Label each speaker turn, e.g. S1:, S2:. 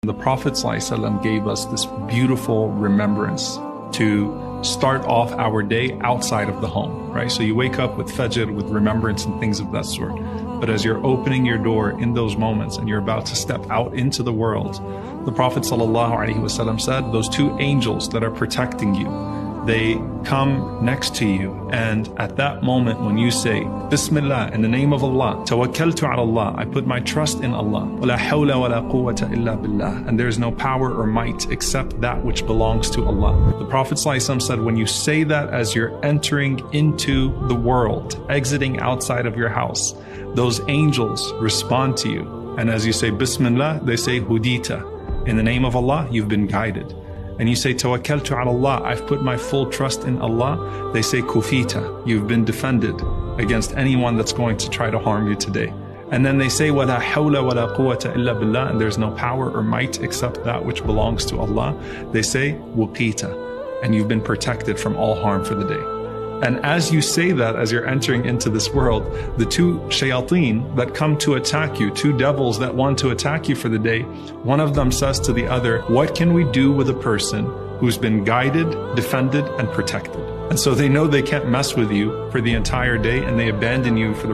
S1: The Prophet ﷺ gave us this beautiful remembrance to start off our day outside of the home, right? So you wake up with fajr, with remembrance and things of that sort. But as you're opening your door in those moments and you're about to step out into the world, the Prophet ﷺ said, those two angels that are protecting you, they come next to you, and at that moment when you say, Bismillah, in the name of Allah, TawakaltualAllah, I put my trust in Allah, ḥawla quwwata illa, and there is no power or might except that which belongs to Allah. The Prophet ﷺ said, when you say that as you're entering into the world, exiting outside of your house, those angels respond to you, and as you say Bismillah, they say Hudita, in the name of Allah, you've been guided. And you say, TawakaltualAllah, I've put my full trust in Allah, they say, Kufita, you've been defended against anyone that's going to try to harm you today. And then they say, ḥawla quwwata illa, and there's no power or might except that which belongs to Allah. They say, Wuqita, and you've been protected from all harm for the day. And as you say that, as you're entering into this world, the two shayateen that come to attack you, two devils that want to attack you for the day, one of them says to the other, what can we do with a person who's been guided, defended, and protected? And so they know they can't mess with you for the entire day, and they abandon you for the